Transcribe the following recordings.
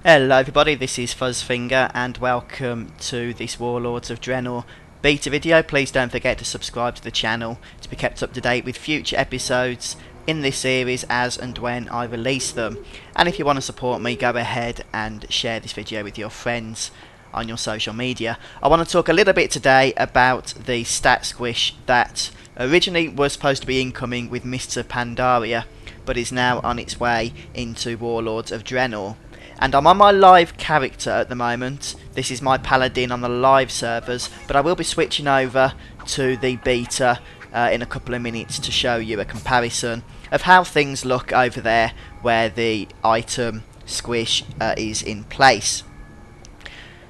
Hello everybody, this is Fuzzfinger and welcome to this Warlords of Draenor beta video. Please don't forget to subscribe to the channel to be kept up to date with future episodes in this series as and when I release them. And if you want to support me, go ahead and share this video with your friends on your social media. I want to talk a little bit today about the stat squish that originally was supposed to be incoming with Mists of Pandaria, but is now on its way into Warlords of Draenor. And I'm on my live character at the moment. This is my paladin on the live servers, but I will be switching over to the beta in a couple of minutes to show you a comparison of how things look over there where the item squish is in place.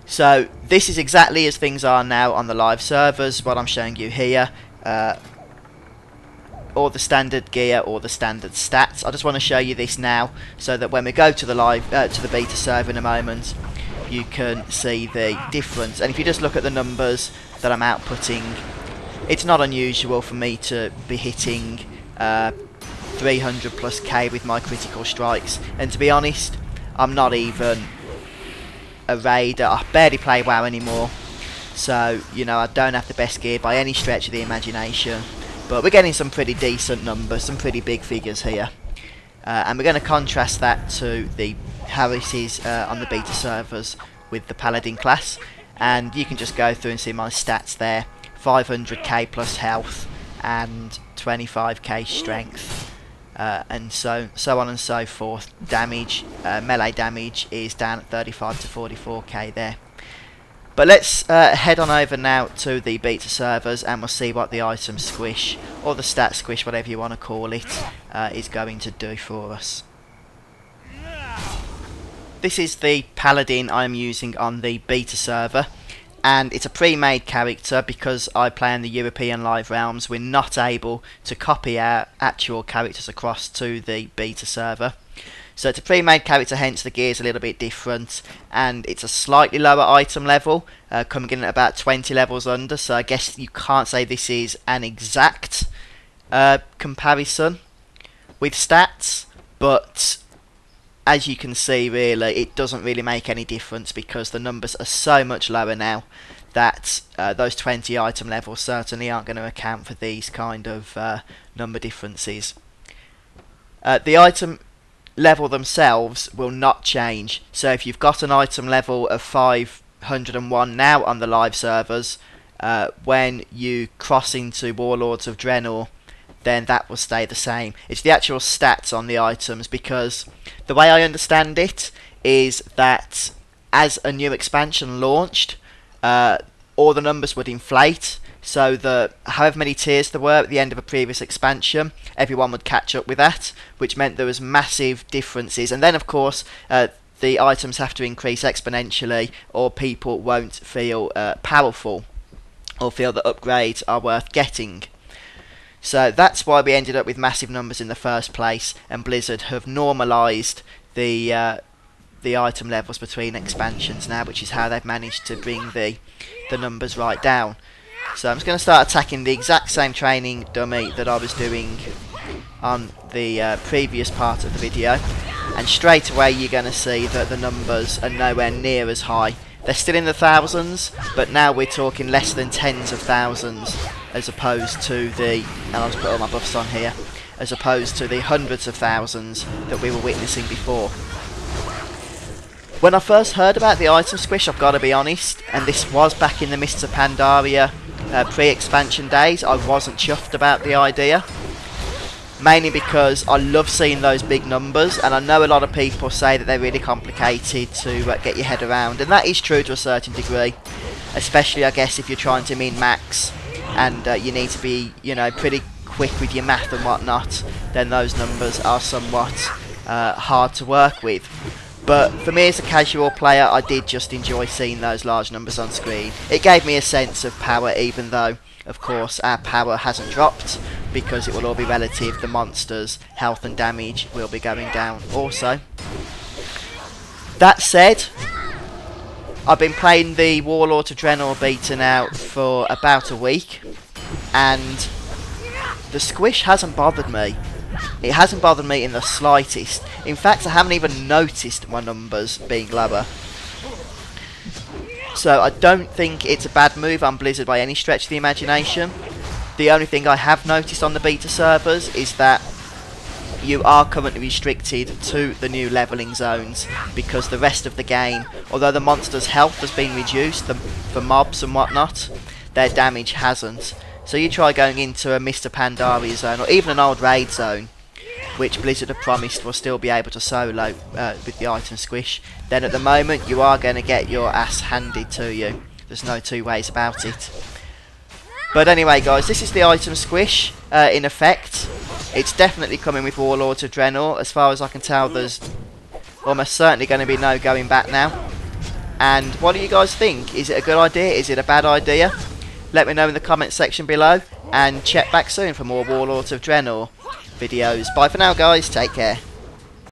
So this is exactly as things are now on the live servers, what I'm showing you here. Or the standard gear or the standard stats. I just want to show you this now so that when we go to the live to the beta server in a moment, you can see the difference. And if you just look at the numbers that I'm outputting, it's not unusual for me to be hitting 300 plus K with my critical strikes. And to be honest, I'm not even a raider. I barely play WoW anymore, so you know I don't have the best gear by any stretch of the imagination. But we're getting some pretty decent numbers, some pretty big figures here. And we're going to contrast that to the Harris's on the beta servers with the Paladin class. And you can just go through and see my stats there. 500k plus health and 25k strength. And so on and so forth. Damage, melee damage is down at 35 to 44k there. But let's head on over now to the beta servers and we'll see what the item squish, or the stat squish, whatever you want to call it, is going to do for us. This is the paladin I'm using on the beta server, and it's a pre-made character. Because I play in the European live realms, we're not able to copy our actual characters across to the beta server. So it's a pre-made character, hence the gear's a little bit different, and it's a slightly lower item level, coming in at about 20 levels under, so I guess you can't say this is an exact comparison with stats, but as you can see really it doesn't really make any difference because the numbers are so much lower now that those 20 item levels certainly aren't going to account for these kind of number differences. The item level themselves will not change, so if you've got an item level of 501 now on the live servers, when you cross into Warlords of Draenor, then that will stay the same. It's the actual stats on the items, because the way I understand it is that as a new expansion launched, all the numbers would inflate, so that however many tiers there were at the end of a previous expansion, everyone would catch up with that, which meant there was massive differences. And then of course the items have to increase exponentially or people won't feel powerful or feel that upgrades are worth getting. So that's why we ended up with massive numbers in the first place, and Blizzard have normalised the item levels between expansions now, which is how they've managed to bring the numbers right down. So I'm just going to start attacking the exact same training dummy that I was doing on the previous part of the video, and straight away you're going to see that the numbers are nowhere near as high. They're still in the thousands, but now we're talking less than tens of thousands, as opposed to the, and I'll just put all my buffs on here, as opposed to the hundreds of thousands that we were witnessing before. When I first heard about the item squish, I've got to be honest, and this was back in the Mists of Pandaria pre-expansion days, I wasn't chuffed about the idea. Mainly because I love seeing those big numbers, and I know a lot of people say that they're really complicated to get your head around, and that is true to a certain degree. Especially I guess if you're trying to min-max and you need to be, you know, pretty quick with your math and whatnot, then those numbers are somewhat hard to work with. But for me as a casual player, I did just enjoy seeing those large numbers on screen. It gave me a sense of power, even though, of course, our power hasn't dropped, because it will all be relative. The monsters' health and damage will be going down also. That said, I've been playing the Warlords of Draenor beta now for about a week, and the squish hasn't bothered me. It hasn't bothered me in the slightest. In fact, I haven't even noticed my numbers being lower. So I don't think it's a bad move on Blizzard by any stretch of the imagination. The only thing I have noticed on the beta servers is that you are currently restricted to the new levelling zones, because the rest of the game, although the monster's health has been reduced for mobs and whatnot, their damage hasn't. So you try going into a Mr. Pandaria zone, or even an old raid zone, which Blizzard have promised will still be able to solo with the item Squish, then at the moment you are going to get your ass handed to you. There's no two ways about it. But anyway guys, this is the item Squish in effect. It's definitely coming with Warlords of Draenor. As far as I can tell, there's almost certainly going to be no going back now. And what do you guys think? Is it a good idea? Is it a bad idea? Let me know in the comment section below, and check back soon for more Warlords of Draenor videos. Bye for now guys, take care.